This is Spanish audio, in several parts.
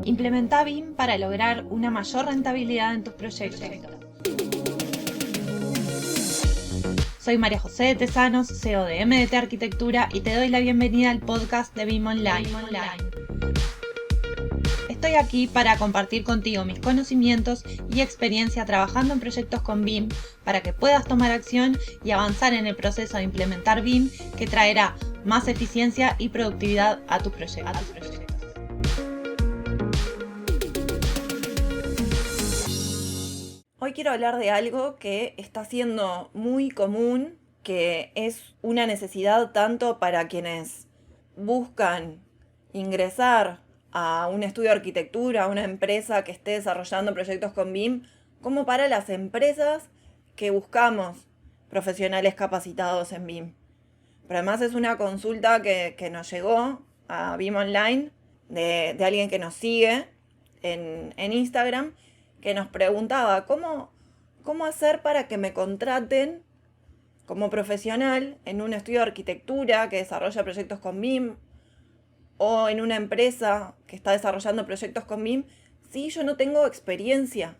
Implementa BIM para lograr una mayor rentabilidad en tus proyectos. Soy María José de Tesanos, CEO de MDT Arquitectura, y te doy la bienvenida al podcast de BIM Online. Estoy aquí para compartir contigo mis conocimientos y experiencia trabajando en proyectos con BIM para que puedas tomar acción y avanzar en el proceso de implementar BIM, que traerá más eficiencia y productividad a tus proyectos. Hoy quiero hablar de algo que está siendo muy común, que es una necesidad tanto para quienes buscan ingresar a un estudio de arquitectura, a una empresa que esté desarrollando proyectos con BIM, como para las empresas que buscamos profesionales capacitados en BIM. Pero además es una consulta que nos llegó a BIM Online de alguien que nos sigue en Instagram, que nos preguntaba cómo hacer para que me contraten como profesional en un estudio de arquitectura que desarrolla proyectos con BIM o en una empresa que está desarrollando proyectos con BIM si yo no tengo experiencia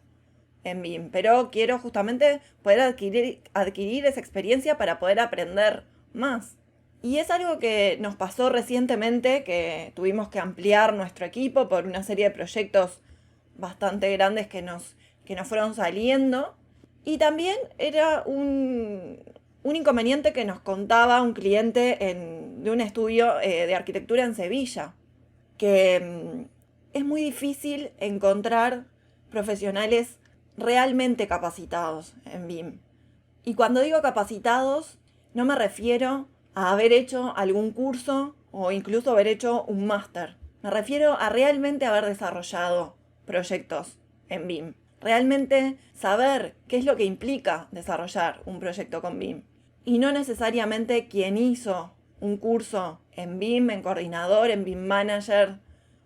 en BIM, pero quiero justamente poder adquirir esa experiencia para poder aprender más. Y es algo que nos pasó recientemente, que tuvimos que ampliar nuestro equipo por una serie de proyectos bastante grandes que nos fueron saliendo. Y también era un inconveniente que nos contaba un cliente de un estudio de arquitectura en Sevilla, que es muy difícil encontrar profesionales realmente capacitados en BIM. Y cuando digo capacitados, no me refiero a haber hecho algún curso o incluso haber hecho un máster. Me refiero a realmente haber desarrollado proyectos en BIM. Realmente saber qué es lo que implica desarrollar un proyecto con BIM. Y no necesariamente quien hizo un curso en BIM, en coordinador, en BIM Manager,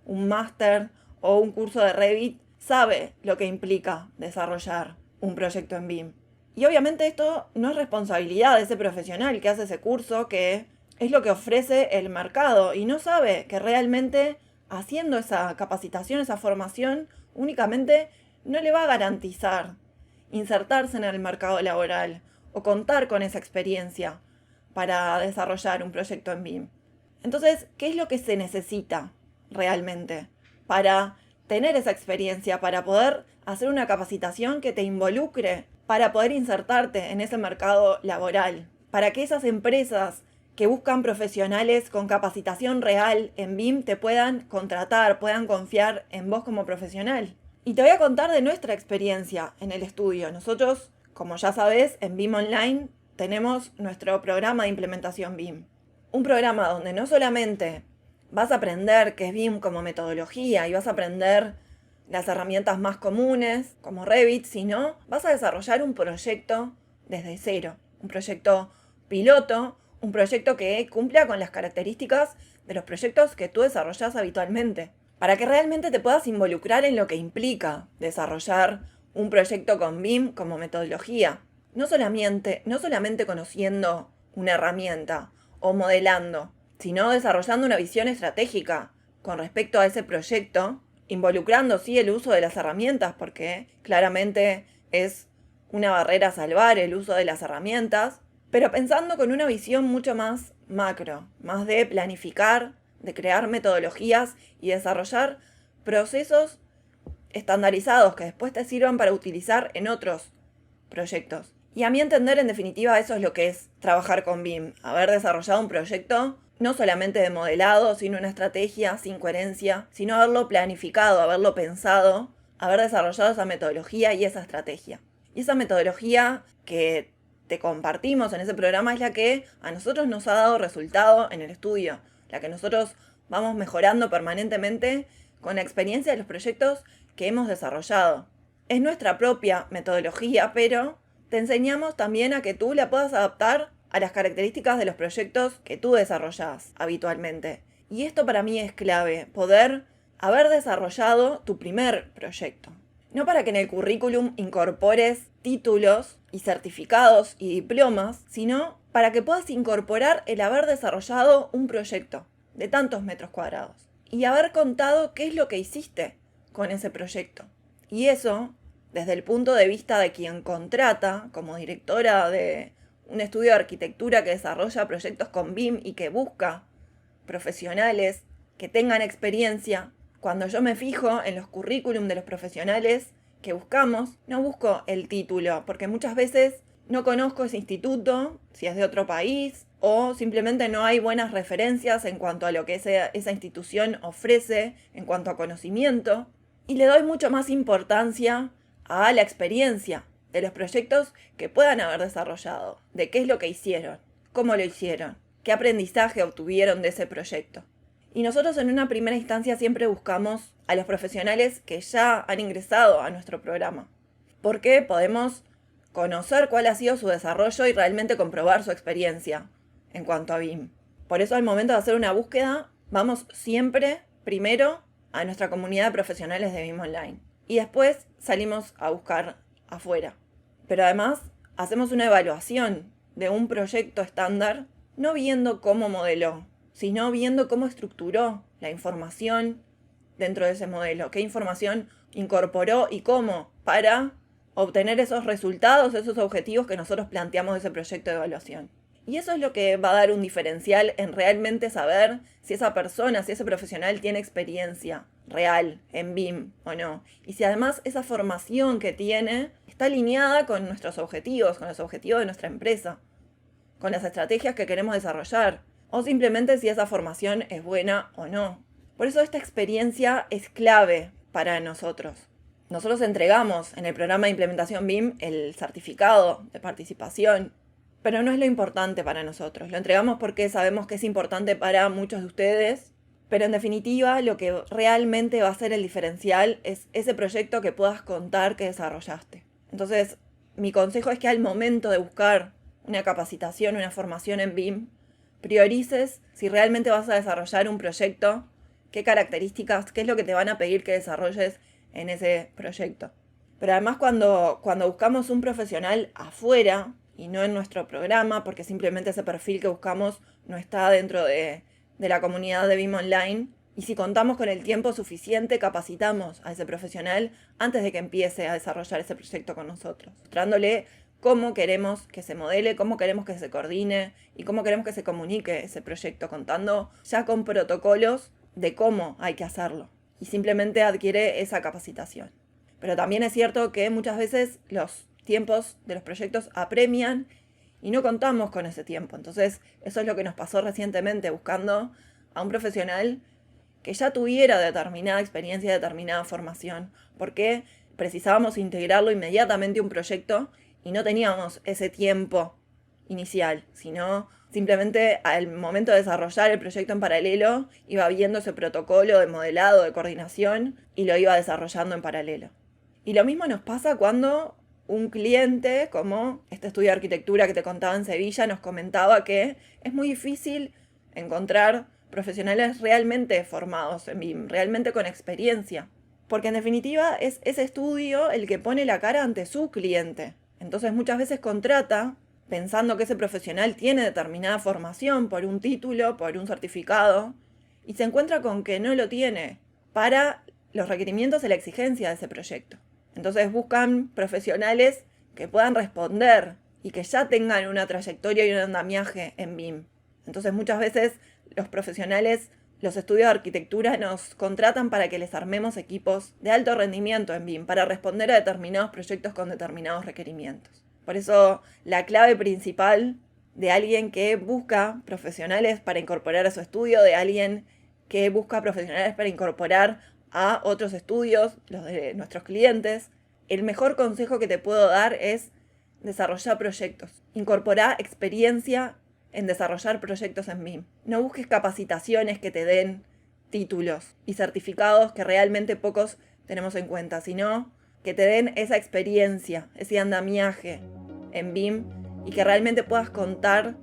un máster o un curso de Revit, sabe lo que implica desarrollar un proyecto en BIM. Y obviamente esto no es responsabilidad de ese profesional que hace ese curso, que es lo que ofrece el mercado, y no sabe que realmente haciendo esa capacitación, esa formación, únicamente no le va a garantizar insertarse en el mercado laboral o contar con esa experiencia para desarrollar un proyecto en BIM. Entonces, ¿qué es lo que se necesita realmente para tener esa experiencia, para poder hacer una capacitación que te involucre, para poder insertarte en ese mercado laboral, para que esas empresas que buscan profesionales con capacitación real en BIM te puedan contratar, puedan confiar en vos como profesional? Y te voy a contar de nuestra experiencia en el estudio. Nosotros, como ya sabés, en BIM Online tenemos nuestro programa de implementación BIM. Un programa donde no solamente vas a aprender qué es BIM como metodología y vas a aprender las herramientas más comunes como Revit, sino vas a desarrollar un proyecto desde cero. Un proyecto piloto, un proyecto que cumpla con las características de los proyectos que tú desarrollas habitualmente, para que realmente te puedas involucrar en lo que implica desarrollar un proyecto con BIM como metodología. No solamente conociendo una herramienta o modelando, sino desarrollando una visión estratégica con respecto a ese proyecto, involucrando sí el uso de las herramientas, porque claramente es una barrera salvar el uso de las herramientas, pero pensando con una visión mucho más macro, más de planificar, de crear metodologías y desarrollar procesos estandarizados que después te sirvan para utilizar en otros proyectos. Y a mi entender, en definitiva, eso es lo que es trabajar con BIM. Haber desarrollado un proyecto no solamente de modelado, sino una estrategia sin coherencia, sino haberlo planificado, haberlo pensado, haber desarrollado esa metodología y esa estrategia. Y esa metodología que te compartimos en ese programa es la que a nosotros nos ha dado resultado en el estudio, la que nosotros vamos mejorando permanentemente con la experiencia de los proyectos que hemos desarrollado. Es nuestra propia metodología, pero te enseñamos también a que tú la puedas adaptar a las características de los proyectos que tú desarrollas habitualmente. Y esto para mí es clave, poder haber desarrollado tu primer proyecto. No para que en el currículum incorpores títulos y certificados y diplomas, sino para que puedas incorporar el haber desarrollado un proyecto de tantos metros cuadrados y haber contado qué es lo que hiciste con ese proyecto. Y eso, desde el punto de vista de quien contrata, como directora de un estudio de arquitectura que desarrolla proyectos con BIM y que busca profesionales que tengan experiencia, cuando yo me fijo en los currículum de los profesionales que buscamos, no busco el título, porque muchas veces no conozco ese instituto, si es de otro país, o simplemente no hay buenas referencias en cuanto a lo que esa institución ofrece en cuanto a conocimiento, y le doy mucho más importancia a la experiencia de los proyectos que puedan haber desarrollado, de qué es lo que hicieron, cómo lo hicieron, qué aprendizaje obtuvieron de ese proyecto. Y nosotros en una primera instancia siempre buscamos a los profesionales que ya han ingresado a nuestro programa, porque podemos conocer cuál ha sido su desarrollo y realmente comprobar su experiencia en cuanto a BIM. Por eso al momento de hacer una búsqueda, vamos siempre primero a nuestra comunidad de profesionales de BIM Online y después salimos a buscar afuera. Pero además hacemos una evaluación de un proyecto estándar, no viendo cómo modeló, sino viendo cómo estructuró la información dentro de ese modelo, qué información incorporó y cómo para obtener esos resultados, esos objetivos que nosotros planteamos de ese proyecto de evaluación. Y eso es lo que va a dar un diferencial en realmente saber si esa persona, si ese profesional tiene experiencia real en BIM o no. Y si además esa formación que tiene está alineada con nuestros objetivos, con los objetivos de nuestra empresa, con las estrategias que queremos desarrollar, o simplemente si esa formación es buena o no. Por eso esta experiencia es clave para nosotros. Nosotros entregamos en el programa de implementación BIM el certificado de participación, pero no es lo importante para nosotros. Lo entregamos porque sabemos que es importante para muchos de ustedes, pero en definitiva lo que realmente va a ser el diferencial es ese proyecto que puedas contar que desarrollaste. Entonces, mi consejo es que al momento de buscar una capacitación, una formación en BIM, priorices si realmente vas a desarrollar un proyecto, qué características, qué es lo que te van a pedir que desarrolles en ese proyecto. Pero además cuando buscamos un profesional afuera y no en nuestro programa, porque simplemente ese perfil que buscamos no está dentro de la comunidad de BIM Online, y si contamos con el tiempo suficiente, capacitamos a ese profesional antes de que empiece a desarrollar ese proyecto con nosotros, mostrándole cómo queremos que se modele, cómo queremos que se coordine y cómo queremos que se comunique ese proyecto, contando ya con protocolos de cómo hay que hacerlo. Y simplemente adquiere esa capacitación. Pero también es cierto que muchas veces los tiempos de los proyectos apremian y no contamos con ese tiempo. Entonces eso es lo que nos pasó recientemente, buscando a un profesional que ya tuviera determinada experiencia, determinada formación, porque precisábamos integrarlo inmediatamente a un proyecto y no teníamos ese tiempo inicial, sino simplemente al momento de desarrollar el proyecto en paralelo iba viendo ese protocolo de modelado, de coordinación y lo iba desarrollando en paralelo. Y lo mismo nos pasa cuando un cliente, como este estudio de arquitectura que te contaba en Sevilla, nos comentaba que es muy difícil encontrar profesionales realmente formados en BIM, realmente con experiencia, porque en definitiva es ese estudio el que pone la cara ante su cliente. Entonces muchas veces contrata pensando que ese profesional tiene determinada formación por un título, por un certificado, y se encuentra con que no lo tiene para los requerimientos y la exigencia de ese proyecto. Entonces buscan profesionales que puedan responder y que ya tengan una trayectoria y un andamiaje en BIM. Entonces muchas veces los profesionales, los estudios de arquitectura nos contratan para que les armemos equipos de alto rendimiento en BIM, para responder a determinados proyectos con determinados requerimientos. Por eso la clave principal de alguien que busca profesionales para incorporar a su estudio, de alguien que busca profesionales para incorporar a otros estudios, los de nuestros clientes, el mejor consejo que te puedo dar es desarrollar proyectos. Incorporar experiencia en desarrollar proyectos en BIM. No busques capacitaciones que te den títulos y certificados que realmente pocos tenemos en cuenta, sino que te den esa experiencia, ese andamiaje en BIM y que realmente puedas contar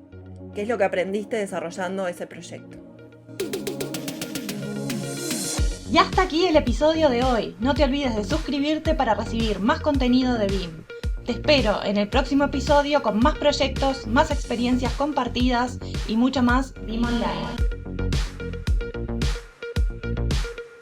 qué es lo que aprendiste desarrollando ese proyecto. Y hasta aquí el episodio de hoy. No te olvides de suscribirte para recibir más contenido de BIM. Te espero en el próximo episodio con más proyectos, más experiencias compartidas y mucho más BIM Online.